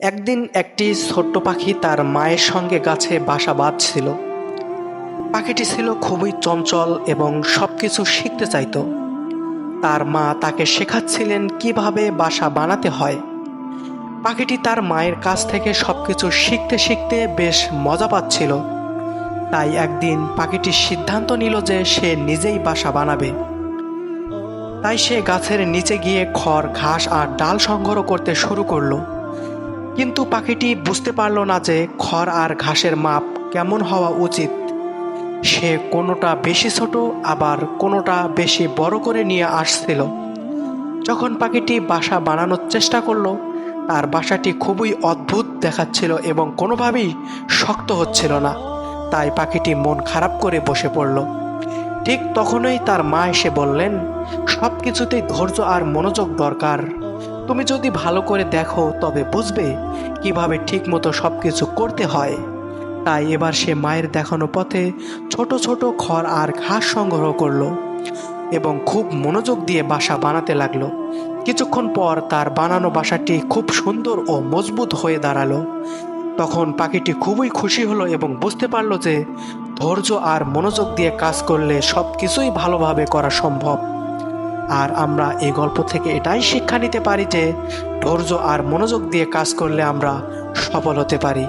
একদিন একটি ছোট্ট পাখি তার মায়ের সঙ্গে গাছে বাসা বাঁধছিল। পাখিটি ছিল খুবই চঞ্চল এবং সবকিছু শিখতে চাইতো। তার মা তাকে শেখাচ্ছিলেন কিভাবে বাসা বানাতে হয়। পাখিটি তার মায়ের কাছ থেকে সবকিছু শিখতে শিখতে বেশ মজা পাচ্ছিল। তাই একদিন পাখিটি সিদ্ধান্ত নিল যে সে নিজেই বাসা বানাবে। তাই সে গাছের নিচে গিয়ে খড়, ঘাস আর ডাল সংগ্রহ করতে শুরু করলো। কিন্তু পাখিটি বুঝতে পারল না যে খড় আর ঘাসের মাপ কেমন হওয়া উচিত। সে কোনোটা বেশি ছোট, আবার কোনোটা বেশি বড় করে নিয়ে আসছিল। যখন পাখিটি বাসা বানানোর চেষ্টা করলো, তার বাসাটি খুবই অদ্ভুত দেখাচ্ছিল এবং কোনোভাবেই শক্ত হচ্ছিল না। তাই পাখিটি মন খারাপ করে বসে পড়ল। ঠিক তখনই তার মা এসে বললেন, সব কিছুতেই ধৈর্য আর মনোযোগ দরকার। তুমি যদি ভালো করে দেখো তবে বুঝবে কিভাবে ঠিকমতো সবকিছু করতে হয়। তাই এবার সে মায়ের দেখানো পথে ছোট ছোট খড় আর ঘাস সংগ্রহ করলো এবং খুব মনোযোগ দিয়ে বাসা বানাতে লাগলো। কিছুক্ষণ পর তার বানানো বাসাটি খুব সুন্দর ও মজবুত হয়ে দাঁড়ালো। তখন পাখিটি খুবই খুশি হলো এবং বুঝতে পারলো যে ধৈর্য আর মনোযোগ দিয়ে কাজ করলে সব কিছুই ভালোভাবে করা সম্ভব। আর আমরা এই গল্প থেকে এটাই শিক্ষা নিতে পারি যে ধৈর্য আর মনোযোগ দিয়ে কাজ করলে আমরা সফল হতে পারি।